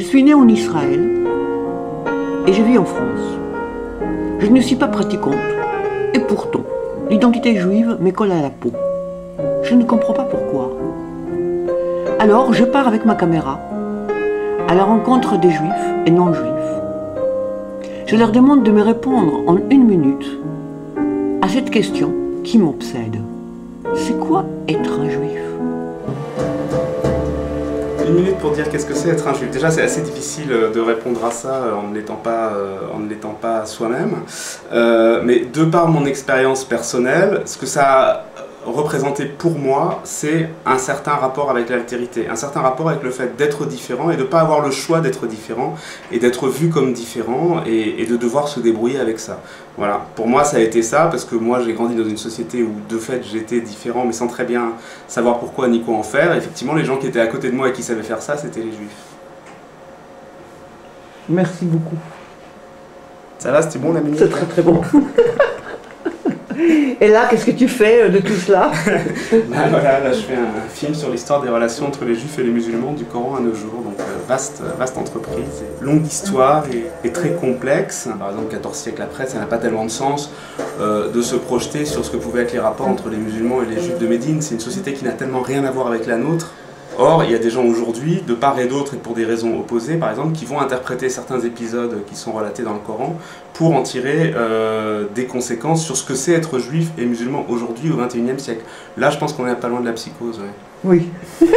suis née en Israël et je vis en France. Je ne suis pas pratiquante et pourtant, l'identité juive me colle à la peau. Je ne comprends pas pourquoi. Alors, je pars avec ma caméra à la rencontre des juifs et non-juifs. Je leur demande de me répondre en 1 minute à cette question qui m'obsède. C'est quoi être un juif ? 1 minute pour dire qu'est-ce que c'est être un juif. Déjà, c'est assez difficile de répondre à ça en ne l'étant pas soi-même. Mais de par mon expérience personnelle, ce que ça a représenté pour moi, c'est un certain rapport avec l'altérité, un certain rapport avec le fait d'être différent et de ne pas avoir le choix d'être différent et d'être vu comme différent et de devoir se débrouiller avec ça. Voilà, pour moi ça a été ça parce que moi j'ai grandi dans une société où de fait j'étais différent mais sans très bien savoir pourquoi ni quoi en faire. Et effectivement, les gens qui étaient à côté de moi et qui savaient faire ça, c'était les juifs. Merci beaucoup. Ça va, c'était bon la minute? C'est très très bon. Et là, qu'est-ce que tu fais de tout cela? Là, je fais un film sur l'histoire des relations entre les juifs et les musulmans du Coran à nos jours. Donc vaste entreprise, longue histoire et très complexe. Par exemple, 14 siècles après, ça n'a pas tellement de sens de se projeter sur ce que pouvaient être les rapports entre les musulmans et les juifs de Médine. C'est une société qui n'a tellement rien à voir avec la nôtre. Or, il y a des gens aujourd'hui, de part et d'autre et pour des raisons opposées, par exemple, qui vont interpréter certains épisodes qui sont relatés dans le Coran pour en tirer des conséquences sur ce que c'est être juif et musulman aujourd'hui au XXIe siècle. Là, je pense qu'on est pas loin de la psychose. Ouais. Oui.